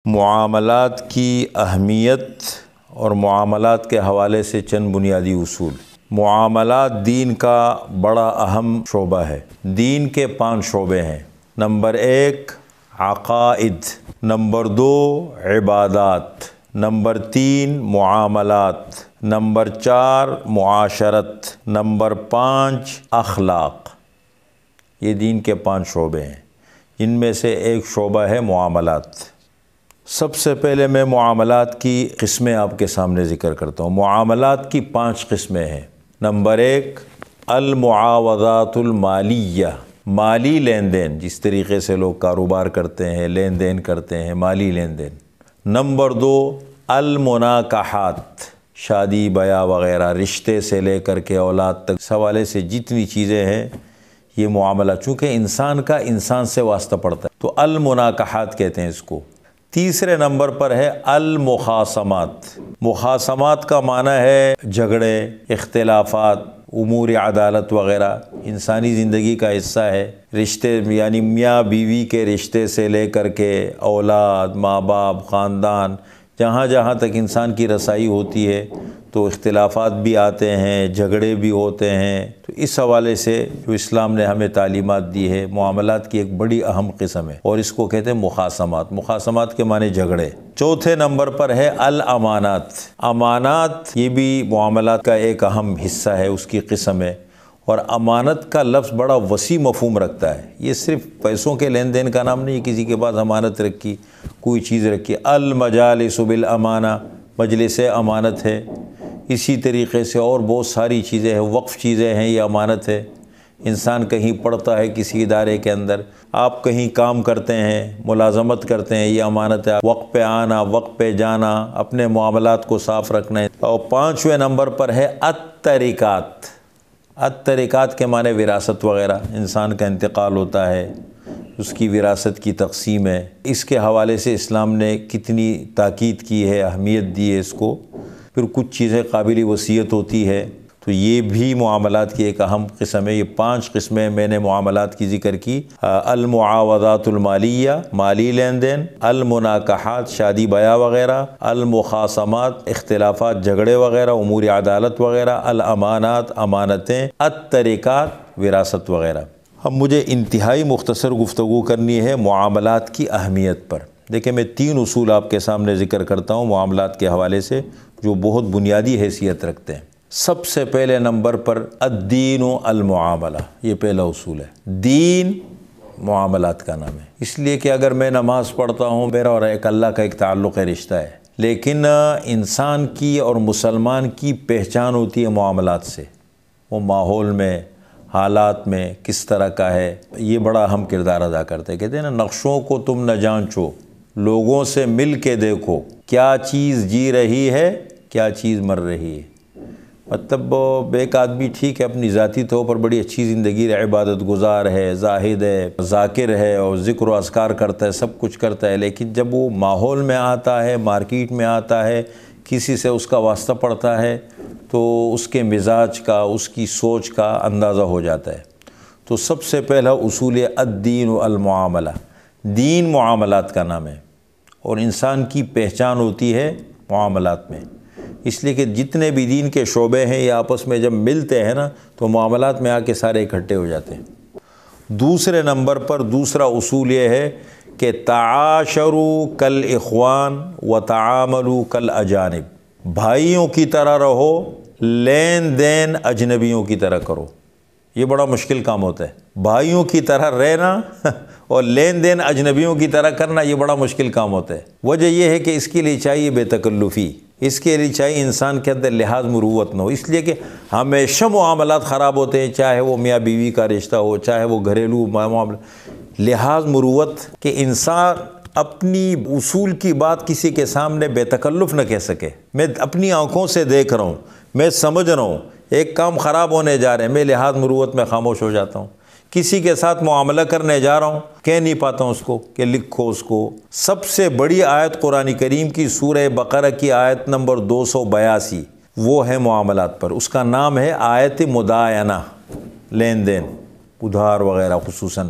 معاملات کی اہمیت اور معاملات کے حوالے سے چند بنیادی اصول۔ معاملات دین کا بڑا اہم شعبہ ہے۔ دین کے 5 شعبے ہیں۔ نمبر 1 عقائد، نمبر 2 عبادات، نمبر 3 معاملات، نمبر 4 معاشرت، نمبر 5 اخلاق۔ یہ دین کے 5 شعبے ہیں، ان میں سے ایک شعبہ ہے معاملات۔ سب سے پہلے میں معاملات کی قسمیں آپ کے سامنے ذکر کرتا ہوں۔ معاملات کی 5 قسمیں ہیں۔ نمبر 1 المعاوضات المالیہ، مالی لین دین، جس طریقے سے لوگ کاروبار کرتے ہیں، لین دین کرتے ہیں، مالی لین دین۔ نمبر 2 المناکحات، شادی بیاہ وغیرہ، رشتے سے لے کر کے اولاد تک اس حوالے سے جتنی چیزیں ہیں یہ معاملہ، چونکہ انسان کا انسان سے واسطہ پڑتا ہے تو المناکحات کہتے ہیں اس کو۔ تیسرے نمبر پر ہے المخاصمات۔ مخاصمات کا معنی ہے جھگڑے، اختلافات، امور عدالت وغیرہ، انسانی زندگی کا حصہ ہے۔ رشتے یعنی میاں بیوی کے رشتے سے لے کر کے اولاد، ماں باپ، خاندان، جہاں جہاں تک انسان کی رسائی ہوتی ہے تو اختلافات بھی آتے ہیں، جھگڑے بھی ہوتے ہیں۔ تو اس حوالے سے جو اسلام نے ہمیں تعلیمات دی ہے، معاملات کی ایک بڑی اہم قسم ہے اور اس کو کہتے ہیں مخاصمات۔ مخاصمات کے معنی جھگڑے۔ چوتھے نمبر پر ہے الامانات۔ امانات یہ بھی معاملات کا ایک اہم حصہ ہے، اس کی قسم ہے، اور امانت کا لفظ بڑا وسیع مفہوم رکھتا ہے۔ یہ صرف پیسوں کے لین دین کا نام نہیں، کسی کے پاس امانت رکھی، کوئی چیز رکھی۔ المجالس بالامانہ، مجلس امانت ہے۔ اسی طریقے سے اور بہت ساری چیزیں ہیں، وقف چیزیں ہیں، یہ امانت ہے۔ انسان کہیں پڑھتا ہے کسی ادارے کے اندر، آپ کہیں کام کرتے ہیں، ملازمت کرتے ہیں، یہ امانت ہے۔ وقت پہ آنا، وقت پہ جانا، اپنے معاملات کو صاف رکھنا ہے۔ اور 5ویں نمبر پر ہے الترکات۔ الترکات کے معنی وراثت وغیرہ، انسان کا انتقال ہوتا ہے، اس کی وراثت کی تقسیم ہے۔ اس کے حوالے سے اسلام نے کتنی تاکید کی ہے، اہمیت دی ہے اس کو۔ پھر کچھ چیزیں قابل وصیت ہوتی ہے، تو یہ بھی معاملات کی ایک اہم قسم ہے۔ یہ 5 قسمیں میں نے معاملات کی ذکر کی۔ المعاوضات المالیہ، مالی لین دین، المناکحات، شادی بیاہ وغیرہ، المخاصمات، اختلافات، جھگڑے وغیرہ، امور عدالت وغیرہ، الامانات، امانتیں، الترکات، وراثت وغیرہ۔ اب مجھے انتہائی مختصر گفتگو کرنی ہے معاملات کی اہمیت پر۔ دیکھیں میں 3 اصول آپ کے سامنے ذکر کرتا ہوں معاملات کے حوالے سے، جو بہت بنیادی حیثیت رکھتے ہیں۔ سب سے پہلے نمبر پر الدین المعاملہ، یہ پہلا اصول ہے۔ دین معاملات کا نام ہے، اس لیے کہ اگر میں نماز پڑھتا ہوں، میرا اور ایک اللہ کا ایک تعلق ہے، رشتہ ہے، لیکن انسان کی اور مسلمان کی پہچان ہوتی ہے معاملات سے۔ وہ ماحول میں، حالات میں کس طرح کا ہے، یہ بڑا اہم کردار ادا کرتے ہیں۔ کہتے ہیں نا، نقشوں کو تم نہ جانچو، لوگوں سے مل کے دیکھو، کیا چیز جی رہی ہے، کیا چیز مر رہی ہے۔ مطلب ایک آدمی ٹھیک ہے اپنی ذاتی طور پر بڑی اچھی زندگی ہے، عبادت گزار ہے، زاہد ہے، ذاکر ہے، اور ذکر و اذکار کرتا ہے، سب کچھ کرتا ہے، لیکن جب وہ ماحول میں آتا ہے، مارکیٹ میں آتا ہے، کسی سے اس کا واسطہ پڑتا ہے، تو اس کے مزاج کا، اس کی سوچ کا اندازہ ہو جاتا ہے۔ تو سب سے پہلا اصول الدین المعاملہ، دین معاملات کا نام ہے، اور انسان کی پہچان ہوتی ہے معاملات میں۔ اس لیے کہ جتنے بھی دین کے شعبے ہیں یہ آپس میں جب ملتے ہیں نا تو معاملات میں آ کے سارے اکٹھے ہو جاتے ہیں۔ دوسرے نمبر پر دوسرا اصول یہ ہے کہ تعاشروا کالاخوان وتعاملوا کالاجانب، بھائیوں کی طرح رہو، لین دین اجنبیوں کی طرح کرو۔ یہ بڑا مشکل کام ہوتا ہے، بھائیوں کی طرح رہنا اور لین دین اجنبیوں کی طرح کرنا، یہ بڑا مشکل کام ہوتا ہے۔ وجہ یہ ہے کہ اس کے لیے چاہیے بے تکلفی، اس کے لیے چاہیے انسان کے اندر لحاظ مروت نہ ہو، اس لیے کہ ہمیشہ معاملات خراب ہوتے ہیں، چاہے وہ میاں بیوی کا رشتہ ہو، چاہے وہ گھریلو معاملہ۔ لحاظ مروت کہ انسان اپنی اصول کی بات کسی کے سامنے بے تکلف نہ کہہ سکے۔ میں اپنی آنکھوں سے دیکھ رہا ہوں، میں سمجھ رہا ہوں ایک کام خراب ہونے جا رہے ہیں، میں لحاظ مروت میں خاموش ہو جاتا ہوں۔ کسی کے ساتھ معاملہ کرنے جا رہا ہوں، کہہ نہیں پاتا ہوں اس کو کہ لکھو اس کو۔ سب سے بڑی آیت قرآن کریم کی سورہ بقرہ کی آیت نمبر 282، وہ ہے معاملات پر، اس کا نام ہے آیت مداینہ، لین دین، ادھار وغیرہ، خصوصاً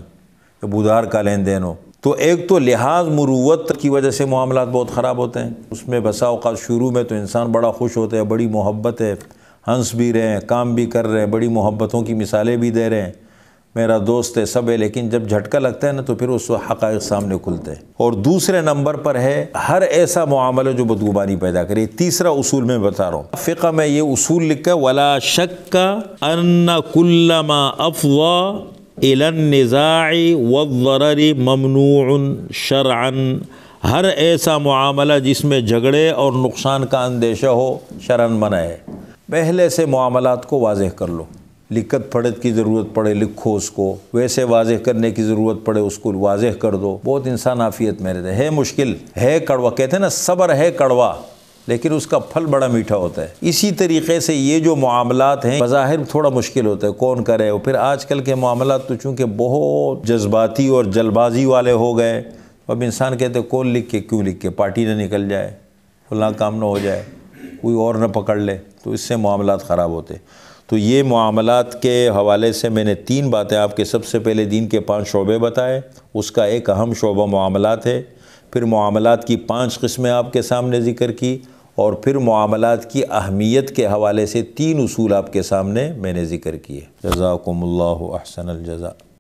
جب ادھار کا لین دین ہو تو ایک تو لحاظ مروت کی وجہ سے معاملات بہت خراب ہوتے ہیں، اس میں بسا اوقات شروع میں تو انسان بڑا خوش ہوتا ہے، بڑی محبت ہے، ہنس بھی رہے ہیں، کام بھی کر رہے ہیں، بڑی محبتوں کی مثالیں بھی دے رہے ہیں، میرا دوست ہے، سب ہے، لیکن جب جھٹکا لگتا ہے نا تو پھر اس وقت حقائق سامنے کھلتے ہیں۔ اور دوسرے نمبر پر ہے ہر ایسا معاملہ جو بدگمانی پیدا کرے۔ تیسرا اصول میں بتا رہا ہوں، فقہ میں یہ اصول لکھا ہے، وَلَا شَكَّ أَنَّ كُلَّ مَا أَفْضَى إِلَى النِّزَاعِ وَالضَّرَرِ مَمْنُوعٌ شَرْعًا، ہر ایسا معاملہ جس میں جھگڑے اور نقصان کا اندیشہ ہو شرعاً منع ہے۔ پہلے سے معاملات کو واضح کر لو، لکھت پڑھت کی ضرورت پڑے لکھو اس کو، ویسے واضح کرنے کی ضرورت پڑے اس کو واضح کر دو۔ بہت انسان عافیت میں رہتے ہے مشکل ہے، کڑوا کہتے ہیں نا، صبر ہے کڑوا لیکن اس کا پھل بڑا میٹھا ہوتا ہے۔ اسی طریقے سے یہ جو معاملات ہیں بظاہر تھوڑا مشکل ہوتا ہے، کون کرے، اور پھر آج کل کے معاملات تو چونکہ بہت جذباتی اور جلد بازی والے ہو گئے، اب انسان کہتے ہیں کون لکھ کے کیوں لکھ کے، پارٹی نہ نکل جائے، فلاں کام نہ ہو جائے، کوئی اور نہ پکڑ لے، تو اس سے معاملات خراب ہوتے۔ تو یہ معاملات کے حوالے سے میں نے 3 باتیں آپ کے، سب سے پہلے دین کے 5 شعبے بتائے، اس کا ایک اہم شعبہ معاملات ہے، پھر معاملات کی 5 قسمیں آپ کے سامنے ذکر کی، اور پھر معاملات کی اہمیت کے حوالے سے 3 اصول آپ کے سامنے میں نے ذکر کیے۔ جزاکم اللہ احسن الجزاء۔